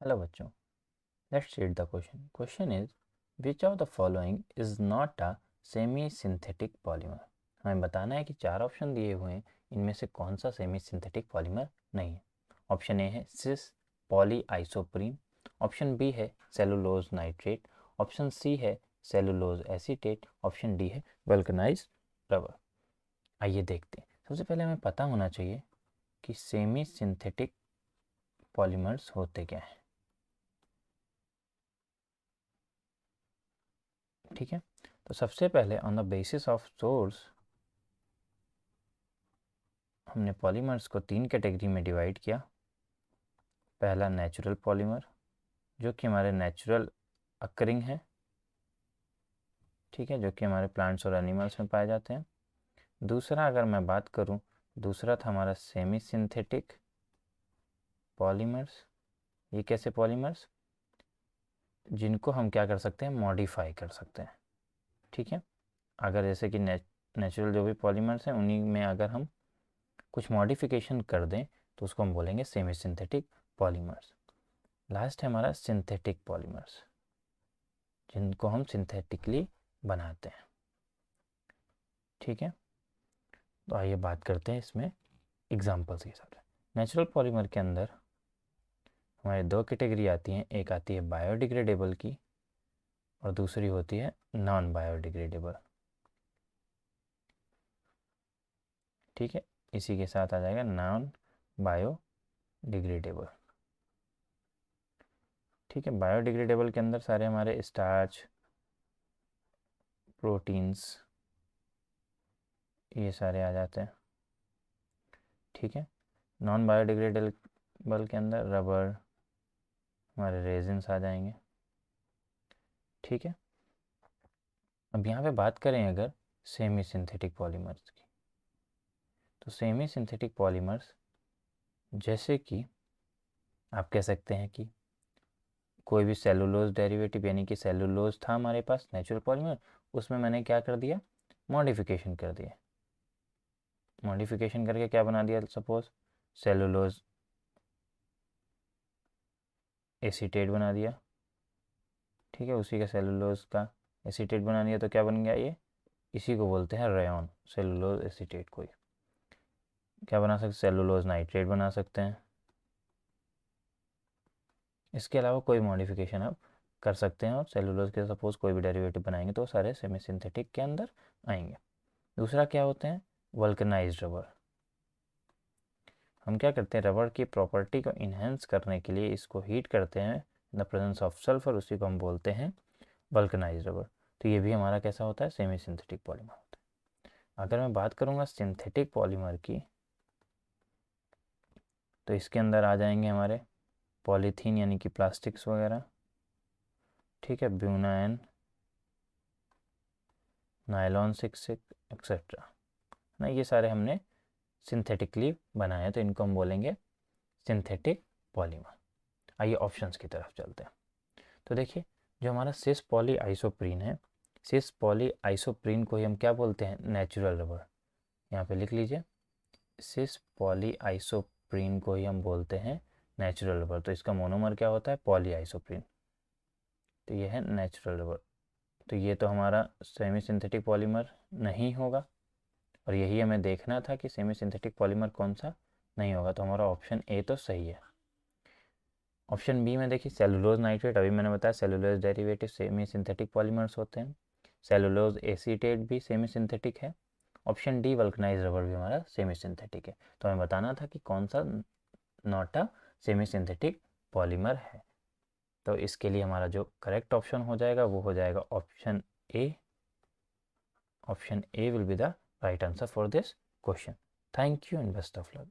Hello बच्चों, let's read the question. Question is which of the following is not a semi synthetic polymer. हमें बताना है कि चार ऑप्शन दिए हुए हैं, इनमें से कौन सा सेमी सिंथेटिक पॉलीमर नहीं है. ऑप्शन ए है सिस पॉली आइसोप्रीन, ऑप्शन बी है सेलुलोज नाइट्रेट, ऑप्शन सी है सेलुलोज एसीटेट, ऑप्शन डी है वल्कनाइज रबर. आइए देखते हैं. सबसे पहले हमें पता होना चाहिए कि सेमी सिंथेटिक पॉलीमर्स होते क्या हैं. ठीक है, तो सबसे पहले on the basis of source हमने पॉलीमर्स को तीन कैटेगरी में डिवाइड किया. पहला नेचुरल पॉलीमर, जो कि हमारे नेचुरल अकरिंग है. ठीक है, जो कि हमारे प्लांट्स और एनिमल्स में पाए जाते हैं. दूसरा अगर मैं बात करूं, दूसरा था हमारा सेमी सिंथेटिक पॉलीमर्स. ये कैसे पॉलीमर्स जिनको हम क्या कर सकते हैं, मॉडिफाई कर सकते हैं. ठीक है, अगर जैसे कि नेचुरल जो भी पॉलीमर्स हैं उन्हीं में अगर हम कुछ मॉडिफिकेशन कर दें तो उसको हम बोलेंगे सेमी सिंथेटिक पॉलीमर्स. लास्ट है हमारा सिंथेटिक पॉलीमर्स, जिनको हम सिंथेटिकली बनाते हैं. ठीक है, तो आइए बात करते हैं इसमें एग्जांपल्स के हिसाब से. नेचुरल पॉलीमर के अंदर हमारे दो कैटेगरी आती हैं. एक आती है बायोडिग्रेडेबल की और दूसरी होती है नॉन बायोडिग्रेडेबल. ठीक है, इसी के साथ आ जाएगा नॉन बायोडिग्रेडेबल. ठीक है, बायोडिग्रेडेबल के अंदर सारे हमारे स्टार्च, प्रोटीन्स, ये सारे आ जाते हैं. ठीक है, नॉन बायोडिग्रेडेबल के अंदर रबर, हमारे रेजिन्स आ जाएंगे. ठीक है, अब यहाँ पे बात करें अगर सेमी सिंथेटिक पॉलीमर्स की, तो सेमी सिंथेटिक पॉलीमर्स जैसे कि आप कह सकते हैं कि कोई भी सेलुलोज डेरिवेटिव, यानी कि सेलुलोज था हमारे पास नेचुरल पॉलीमर, उसमें मैंने क्या कर दिया, मॉडिफिकेशन कर दिया. मॉडिफिकेशन करके क्या बना दिया, सपोज सेलुलोज एसीटेट बना दिया. ठीक है, उसी का सेलुलोज का एसीटेट बना दिया तो क्या बन गया ये, इसी को बोलते हैं रेयन. सेलुलोज एसीटेट को क्या बना सकते, सेलुलोज नाइट्रेट बना सकते हैं. इसके अलावा कोई मॉडिफिकेशन आप कर सकते हैं और सेलुलोज के सपोज कोई भी डेरिवेटिव बनाएंगे तो सारे सेमी सिंथेटिक के अंदर आएंगे. दूसरा क्या होते हैं, वल्कनाइज्ड रबर. हम क्या करते हैं, रबर की प्रॉपर्टी को इन्हेंस करने के लिए इसको हीट करते हैं in the presence of sulphur, उसी को हम बोलते हैं वल्कनाइज्ड रबर. तो ये भी हमारा कैसा होता है, सेमी सिंथेटिक पॉलीमर होता है. अगर मैं बात करूँगा सिंथेटिक पॉलीमर की, तो इसके अंदर आ जाएंगे हमारे पॉलीथीन यानी कि प्लास्टिक्स वगैरह. ठीक है, ब्यूनाएन, नायलॉन 66 एक्सेट्रा ना, ये सारे हमने सिंथेटिकली बनाए तो इनको हम बोलेंगे सिंथेटिक पॉलीमर. आइए ऑप्शंस की तरफ चलते हैं. तो देखिए, जो हमारा सिस पॉली आइसोप्रीन है, सिस पॉली आइसोप्रीन को ही हम क्या बोलते हैं, नेचुरल रबर. यहाँ पे लिख लीजिए, सिस पॉली आइसोप्रीन को ही हम बोलते हैं नेचुरल रबर. तो इसका मोनोमर क्या होता है, पॉली आइसोप्रीन. तो ये है नेचुरल रबर. तो ये तो हमारा सेमी सिंथेटिक पॉलीमर नहीं होगा, और यही हमें देखना था कि सेमी सिंथेटिक पॉलीमर कौन सा नहीं होगा. तो हमारा ऑप्शन ए तो सही है. ऑप्शन बी में देखिए, सेलुलोज नाइट्रेट, अभी मैंने बताया cellulose derivative semi synthetic polymers होते हैं. सेलुलोज एसीटेट भी सेमी सिंथेटिक है. ऑप्शन डी वल्कनाइज रबर भी हमारा सेमी सिंथेटिक है. तो हमें बताना था कि कौन सा not a semi synthetic polymer है. तो इसके लिए हमारा जो करेक्ट ऑप्शन हो जाएगा वो हो जाएगा option A. Option A will be the right answer for this question. Thank you and best of luck.